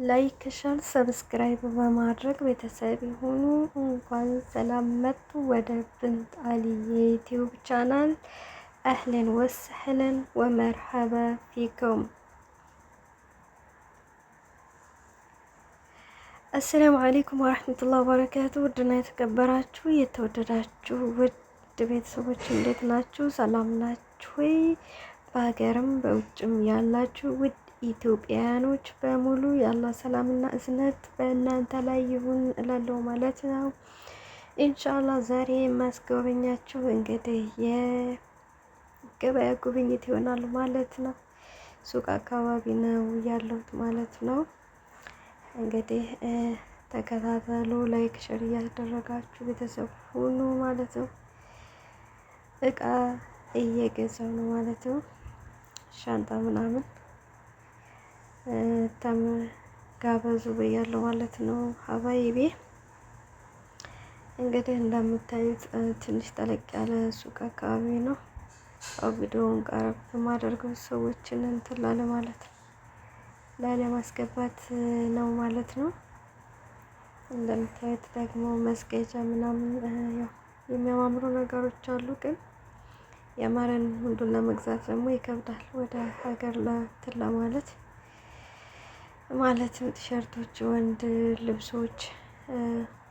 ላይክ ሸር ሰብስክራይብ በማድረግ ቤተሰብ የሆኑ እንኳን ሰላም መጡ ወደ ብንት አሊ የዩቲዩብ ቻናል። አህለን ወሰህለን ወመርሐባ ፊኩም። አሰላሙ አለይኩም ወራህመቱላሂ ወበረካቱ። ውድና የተከበራችሁ የተወደዳችሁ ውድ ቤተሰቦች እንዴት ናችሁ? ሰላም ናችሁ ወይ? በሀገርም በውጭም ያላችሁ ውድ ኢትዮጵያውያኖች በሙሉ የአላህ ሰላምና እዝነት በእናንተ ላይ ይሁን እላለሁ ማለት ነው። ኢንሻአላህ ዛሬ የማስጎበኛችሁ እንግዲህ የገበያ ጉብኝት ይሆናል ማለት ነው። ሱቅ አካባቢ ነው ያለሁት ማለት ነው። እንግዲህ ተከታተሉ፣ ላይክ ሸር እያደረጋችሁ ቤተሰብ ሁኑ ማለት ነው። እቃ እየገዛው ነው ማለት ነው። ሻንጣ ምናምን ጋበዙ ብያለሁ ማለት ነው። ሀባይቤ እንግዲህ እንደምታዩት ትንሽ ጠለቅ ያለ ሱቅ አካባቢ ነው። ቪዲዮውን ቀረብ የማደርገው ሰዎችን እንትን ላለ ማለት ነው ላለማስገባት ነው ማለት ነው። እንደምታዩት ደግሞ መስገጃ ምናምን ያው የሚያማምሩ ነገሮች አሉ፣ ግን የአማረን ሁሉን ለመግዛት ደግሞ ይከብዳል። ወደ ሀገር ለትን ለማለት ማለትም ቲሸርቶች፣ ወንድ ልብሶች፣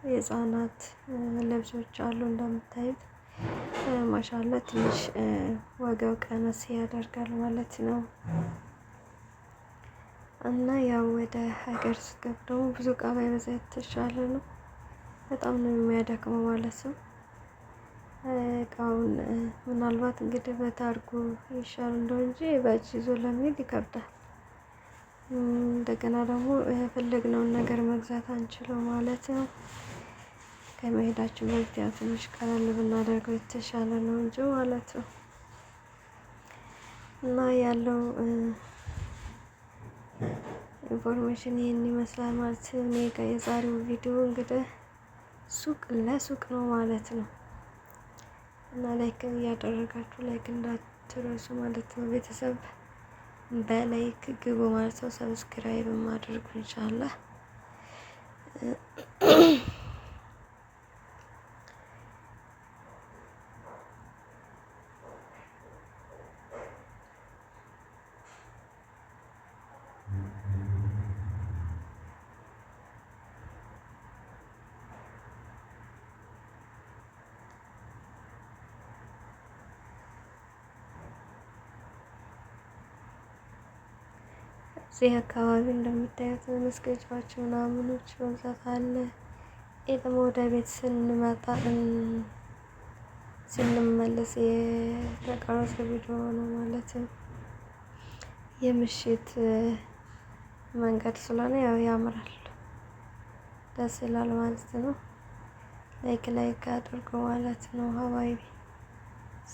የህፃናት ልብሶች አሉ። እንደምታዩት ማሻላ ትንሽ ዋጋው ቀነስ ያደርጋል ማለት ነው። እና ያው ወደ ሀገር ስትገቡ ደግሞ ብዙ እቃ ባይበዛ የተሻለ ነው። በጣም ነው የሚያደክመው ማለት ነው። እቃውን ምናልባት እንግዲህ በታርጉ ይሻል እንደው እንጂ በእጅ ይዞ ለመሄድ ይከብዳል። እንደገና ደግሞ የፈለግነውን ነገር መግዛት አንችለው ማለት ነው። ከመሄዳችን በፊት ያው ትንሽ ቀለል ብናደርገው የተሻለ ነው እንጂ ማለት ነው። እና ያለው ኢንፎርሜሽን ይህን ይመስላል ማለት ነው። እኔ ጋር የዛሬው ቪዲዮ እንግዲህ ሱቅ ለሱቅ ነው ማለት ነው። እና ላይክ እያደረጋችሁ ላይክ እንዳትረሱ ማለት ነው። ቤተሰብ በላይክ ግቡ ማለት ነው። ሰብስክራይብ ማድረግ ኢንሻአላህ። እዚህ አካባቢ እንደምታዩት መስገጃዎች ምናምኖች በብዛት አለ። ደግሞ ወደ ቤት ስንመለስ የተቀረጸ ቪዲዮ ነው ማለት ነው። የምሽት መንገድ ስለሆነ ያው ያምራል፣ ደስ ይላል ማለት ነው። ላይክ አድርጎ ማለት ነው። ሀባይቢ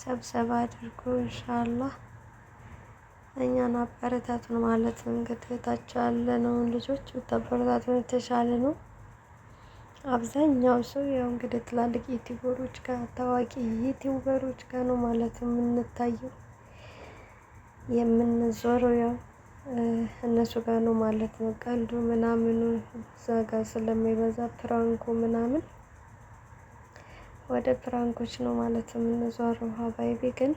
ሰብሰብ አድርጎ ኢንሻአላህ እኛን አበረታቱን ማለት ነው። እንግዲህ ታች ያለ ነው ልጆች ብታበረታቱን የተሻለ ነው። አብዛኛው ሰው ያው እንግዲህ ትላልቅ ዩቲዩበሮች ጋር ታዋቂ ዩቲዩበሮች ጋር ነው ማለት ነው የምንታየው፣ የምንዞረው ያው እነሱ ጋር ነው ማለት ነው። ቀልዱ ምናምኑ እዛ ጋር ስለሚበዛ ፕራንኩ ምናምን ወደ ፕራንኮች ነው ማለት ነው የምንዞረው። ሀባይቢ ግን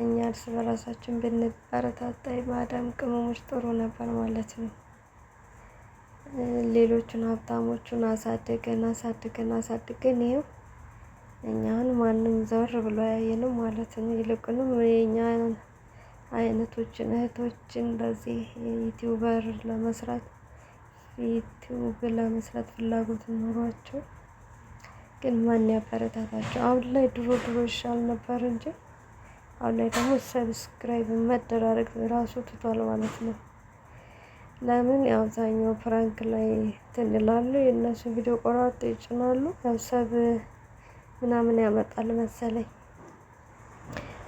እኛ እርስ በራሳችን ብንበረታታ ማዳም ቅመሞች ጥሩ ነበር ማለት ነው። ሌሎቹን ሀብታሞቹን አሳድገን ይኸው እኛን ማንም ዘወር ብሎ ያየንም ማለት ነው። ይልቁንም የኛ አይነቶችን እህቶችን በዚህ ዩቲዩብ ለመስራት ፍላጎት ኖሯቸው ግን ማን ያበረታታቸው? አሁን ላይ ድሮ ይሻል ነበር እንጂ አሁን ላይ ደግሞ ሰብስክራይብ መደራረግ ራሱ ትቷል ማለት ነው። ለምን አብዛኛው ፕራንክ ላይ ትንላሉ፣ የእነሱ ቪዲዮ ቆራርጦ ይጭናሉ። ሰብ ምናምን ያመጣል መሰለኝ።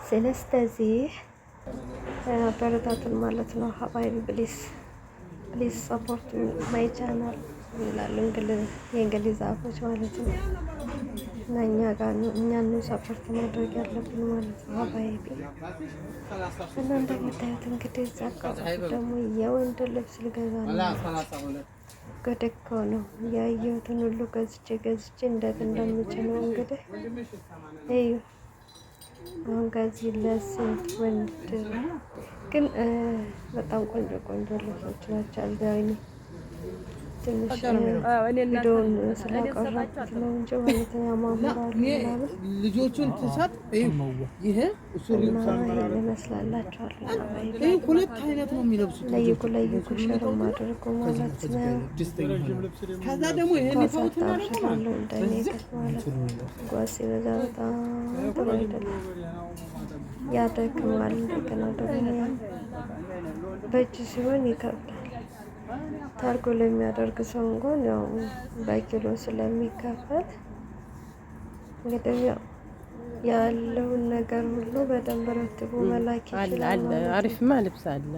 ስለዚህ አበረታቱን ማለት ነው። ሀባይቢ ፕሊስ ሰፖርት ማይ ቻናል ይላሉ የእንግሊዝ አፎች ማለት ነው። እና እኛን ነው ሰፖርት ማድረግ ያለብን ማለት ነው። አባይቢ እና እንደምታዩት እንግዲህ እዛ አካባቢ ደግሞ የወንድ ልብስ ልገዛ ነው። ጉድ እኮ ነው ያየሁትን ሁሉ ገዝቼ እንዴት እንደምችለው እንግዲህ እዩ። አሁን ከዚህ ለሴት ወንድ ግን በጣም ቆንጆ ልብሶች ናቸው። አልጋይኒ ትንሽ ቪዲዮውን ስላቀረብኩት ነው እንጂ ማለት ነው ያማምራሉ ምናምን ልጆቹን ትሰጥ ይሄ ሱሪ ይመስላላችኋል። ሁለት አይነት ነው የሚለብሱት። ለይኩ ሸር ማድረጉ ማለት ነው። ከዛ ደግሞ ይሄን ይተውትና ስላለው እንደኔ ማለት ጓዝ ሲበዛ በጣም ጥሩ አይደለም፣ ያደክማል። እንደገና ደግሞ በእጅ ሲሆን ይከብዳል። ታርጎ ለሚያደርግ ሰው እንኳን ያው በኪሎ ስለሚከፈል እንግዲህ ያው ያለውን ነገር ሁሉ በደንብ ረትቦ መላክ ይችላል። አሪፍማ ልብስ አለ።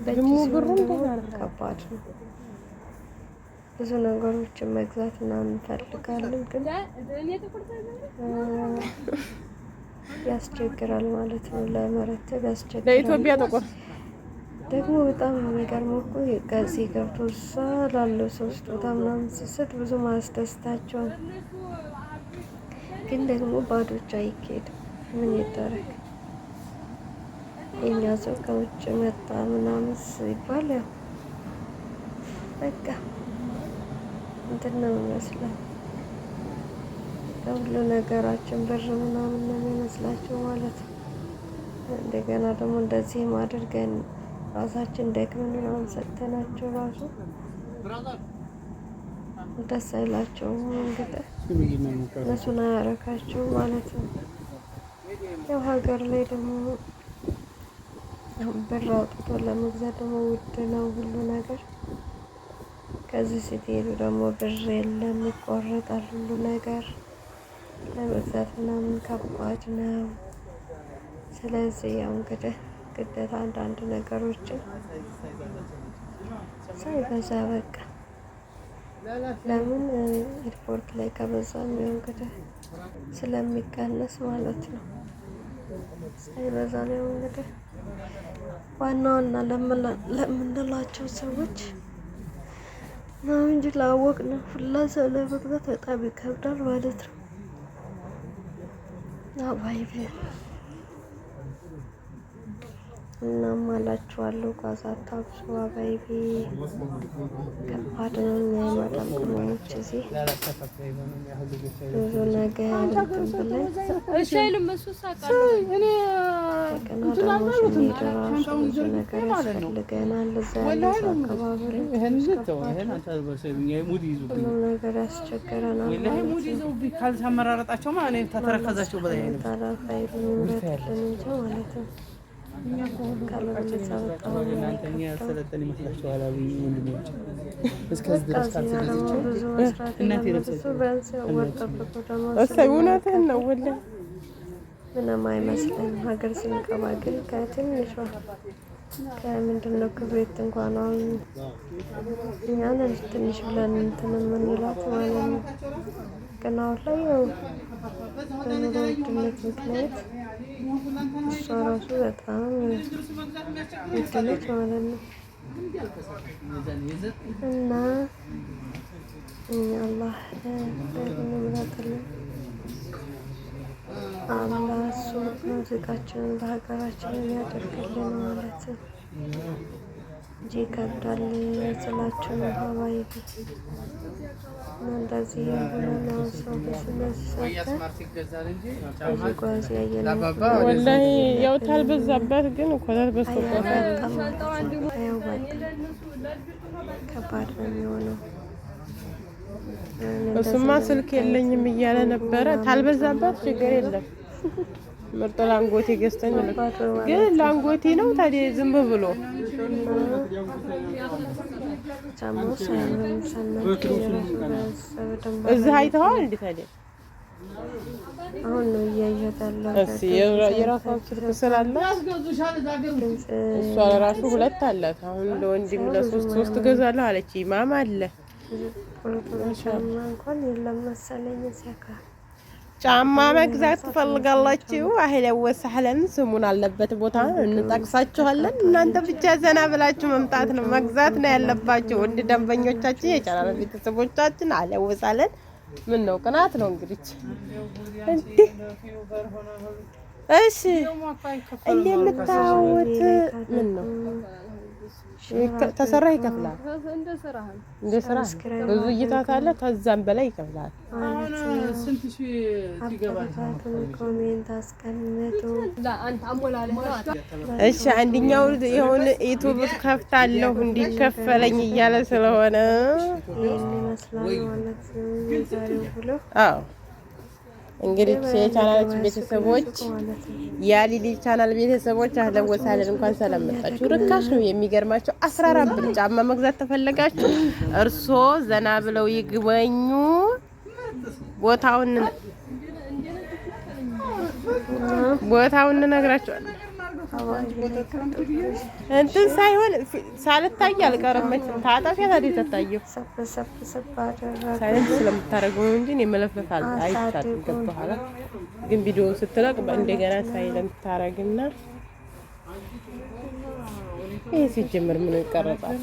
ደግሞ ብሩም ከባድ ነው። ብዙ ነገሮችን መግዛት ምናምን እንፈልጋለን፣ ግን ያስቸግራል ማለት ነው። ለመረተብ ያስቸግራል። ለኢትዮጵያ ጥቁር ደግሞ በጣም የሚገርመው እኮ ከዚህ ገብቶ እዛ ላለው ሰው ስጦታ ምናምን ሲሰጥ ብዙ ማስደስታቸዋል። ግን ደግሞ ባዶች አይኬድም። ምን ይደረግ? የኛ ሰው ከውጭ መጣ ምናምን ሲባል ያው በቃ እንትን ነው ይመስላል። ከሁሉ ነገራችን ብር ምናምን ነው የሚመስላቸው ማለት ነው። እንደገና ደግሞ እንደዚህም አድርገን ራሳችን ደክመን ምናምን ሰጥተናቸው ራሱ ደስ አይላቸውም። እንግዲህ እነሱን አያረካቸው ማለት ነው። ያው ሀገር ላይ ደግሞ ብር አውጥቶ ለመግዛት ደግሞ ውድ ነው ሁሉ ነገር። ከዚህ ስትሄዱ ደግሞ ብር የለም፣ ይቆረጣል ሁሉ ነገር። ለመግዛት ምናምን ከባድ ነው። ስለዚህ ያው እንግዲህ ግዴታ አንዳንድ ነገሮችን ሳይበዛ በቃ ለምን ኤርፖርት ላይ ከበዛም ያው እንግዲህ ስለሚቀነስ ማለት ነው። ሳይበዛ ነው እንግዲህ ዋና ለምንላቸው ሰዎች ነው እንጂ ላወቅነው ሁላ ሰው ለመግዛት በጣም ይከብዳል ማለት ነው። አባይቤ እናም አላችኋለሁ ጓዝ አታብሱ። አባይቤ ከባድ ነው። እኛ የማዳም ቅመሞች እዚህ ብዙ ነገር እንትን ብለን ተቀና ደግሞ ስንሄድ ራሱ ብዙ ነገር ያስፈልገናል። እዛ ያለው ሰው አቀባበሉ ሁሉም ነገር ያስቸገረናል ማለት ነው። ካልተመራረጣቸው ማለት ተተረከዛቸው በላይ ነው ታላፋይ ምረትልን እንጂ ማለት ነው። ካለበለዚያ በጣም ያሰለጠን ይመስላችኋል? ወንድሞች እስከዚህ ድረስ ካልተደረሰ ብዙ መስራት የለበሱ ቢያንስ ወር ጠብቆ ደግሞ እውነትህን ነው ወላሂ ምንም አይመስለኝም። ሀገር ስንገባ ግን ከትንሿ ከምንድን ነው ክብሬት እንኳን አሁን እኛን ትንሽ ብለን እንትን የምንላት ማለት ነው። ግን አሁን ላይ ያው በኑሮ ውድነት ምክንያት እሷ ራሱ በጣም ውድ ነች ማለት ነው። እና እኛ አላህ ምራጥልን አላህ እሱ ዜጋችንን በሀገራችንን ያደርግልን ማለት ነው እንጂ ይከብዳል ስላችሁ ነው። ሀባይቢ እንደዚህ የሆነ ነው ሰው በስነዚህ ሰርተን እዚህ ጓዝ ያየነው ወላሂ ያው ታልበዛበት ግን እኮ ታልበዛበት ያው በቃ ከባድ ነው የሚሆነው። እሱማ ስልክ የለኝም እያለ ነበረ። ታልበዛበት ችግር የለም ምርጥ ላንጎቴ ገዝተኝ ግን ላንጎቴ ነው ታዲያ ዝም ብሎ እዚህ አይተኸዋል እንዴ ታዲያ? አሁን ነው እያየሁት ያለው። እሺ የራሷ ስልክ ስላለ እሷ ለራሱ ሁለት አላት። አሁን ለወንድም ለሶስት ገዛለሁ አለች። ማማ አለ ጫማ እንኳን የለም መሰለኝ እዚህ አካባቢ። ጫማ መግዛት ትፈልጋላችሁ? አህለን ወሰህለን። ስሙን አለበት ቦታ እንጠቅሳችኋለን። እናንተ ብቻ ዘና ብላችሁ መምጣት ነው፣ መግዛት ነው ያለባችሁ። ውድ ደንበኞቻችን፣ የቻናል ቤተሰቦቻችን አህለን ወሰህለን። ምን ነው ቅናት ነው እንግዲህ እንዴ? እሺ እንደምታዩት ምን ነው ተሰራ ይከፍላል። እንደ ስራ ብዙ እይታ ካለ ከዛም በላይ ይከፍላል። ስንት ሺህ ይገባል? ኮሜንት አስቀምጡ። እሺ አንደኛው የሆነ ዩቲዩብ ከፍታለሁ እንዲከፈለኝ እያለ ስለሆነ ይሄን ይመስላል ማለት ነው የዛሬው ብሎ። አዎ እንግዲህ የቻናላችን ቤተሰቦች የሊሊ ቻናል ቤተሰቦች አህለን ወሰህለን፣ እንኳን ሰላም መጣችሁ። ርካሽ ነው የሚገርማቸው። 14 ብር ጫማ መግዛት ተፈለጋችሁ እርሶ ዘና ብለው ይግበኙ። ቦታውን እንነግራቸዋለን። እንትን ሳይሆን ሳልታይ አልቀርም። ታጣፊያ ታዲያ ተታየው ሳይለንት ስለምታረገው እንጂ እኔ መለፍለፍ አይቻልም። ገብቶሃል? ግን ቪዲዮ ስትለቅ እንደገና ሳይለንት ታረግና ይሄ ሲጀምር ምን ይቀረጻል?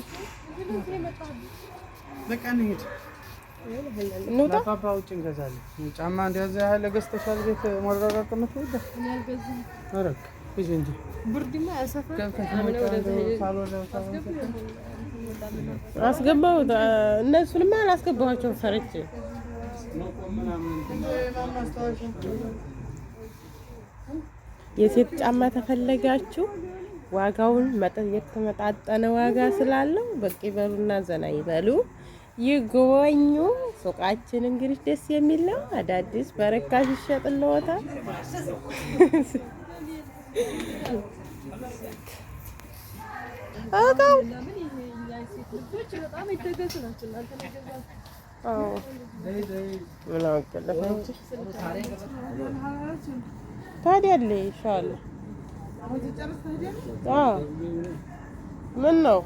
በቃ እንሂድ። እንውጣ። ፓፓ ውጭ እንገዛለን። ጫማ እንደዛ ያለ ገዝተሻል? ቤት ማረጋጋት ነው ተወደ አረክ እንጂ ብርድማ ያሰፈር አስገባው። እነሱንማ አላስገባኋቸውም ፈርቼ። የሴት ጫማ ተፈለጋችሁ ዋጋውን የተመጣጠነ ዋጋ ስላለው በቂ ይበሉና ዘና ይበሉ ይጎበኙ። ሱቃችን እንግዲህ ደስ የሚል ነው። አዳዲስ በረካሽ ይሸጥልዎታል። አጋው ታዲያ አለ ኢንሻአላህ። ምን ነው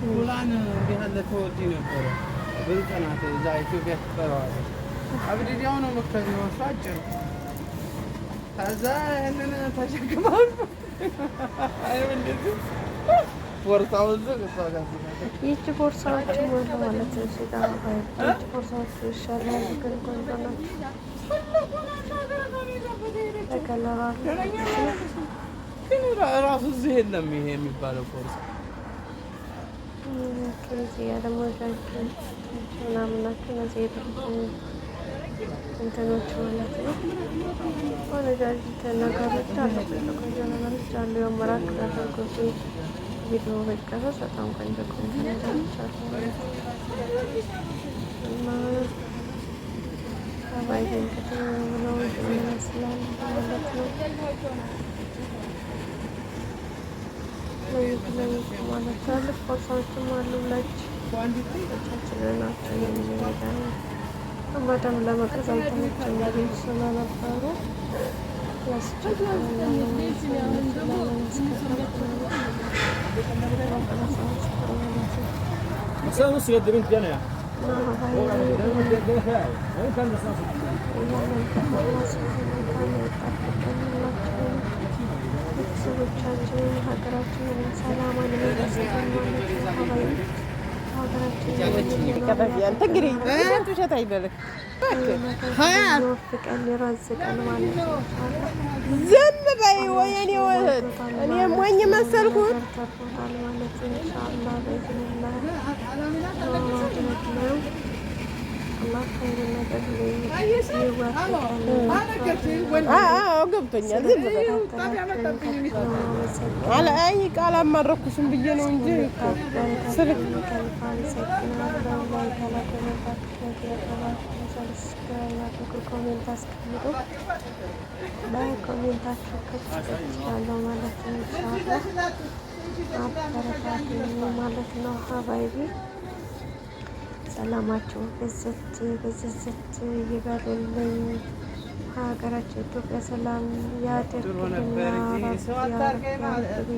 ቁላን እንዲህ ያለ ተወዲ ነበረ። ብልጥናት እዛ ኢትዮጵያ ትጠራዋለች። አብዲዲያው ነው መከረው አጭር። ከዛ ይሄንን ተሸክመው እንደዚህ ቦርሳውን ይቺ ቦርሳዎች ሞላ ማለት ነው። ሲዳ ይቺ ቦርሳዎች ይሻላል ግን ቆንጆ ናቸው። ተከለራሉ ግን ራሱ እዚህ የለም ይሄ የሚባለው ቦርሳ ከዚህ ደግሞ ጃኬት ምናምን ናቸው። እነዚህ እንትኖች ማለት ነው። ቆነጃጅት ነገሮች አሉ፣ ቆንጆ ነገሮች አሉ። የአመራር ተደርጎት ቪዲዮ መቀረጽ በጣም ቆንጆ ቆንጆ ነገሮች አሉ እና አባይ እንግዲህ ብለው ይመስላል ማለት ነው። ማለት ትላልቅ ቦርሳዎችም አሉ። ቻችንን ናቸው የሚሄዳ በደንብ ለመቅረጽ አልተመቸም እንግዲህ ስለነበሩ ቤተሰቦቻችንን ሀገራችንን ሰላም ወፍቀን ይረዝቀን ማለት ነው። ዝም በይ ወይኔ ወህት እኔ ሞኝ መሰልኩት ማለት ኢንሻአላህ በኢዝኒላህ ነው። አላህ ኸይር ነገር ገብቶኛል። ዝም በይ አለ አይ ቃል አማረኩሽም ብዬ ነው እንጂ ስልክ ኮሜንት አስቀምጡ። በኮሜንታችሁ ከፍቻለሁ ማለት ነው። ኢንሻአላህ አበረታቱኝ ማለት ነው። ሀባይቢ ሰላማቸው ብዝት ብዝዝት ይበሉልኝ። ሀገራችን ኢትዮጵያ ሰላም ያድርግልን ያ ረብ ያ ረብ ያ ረብ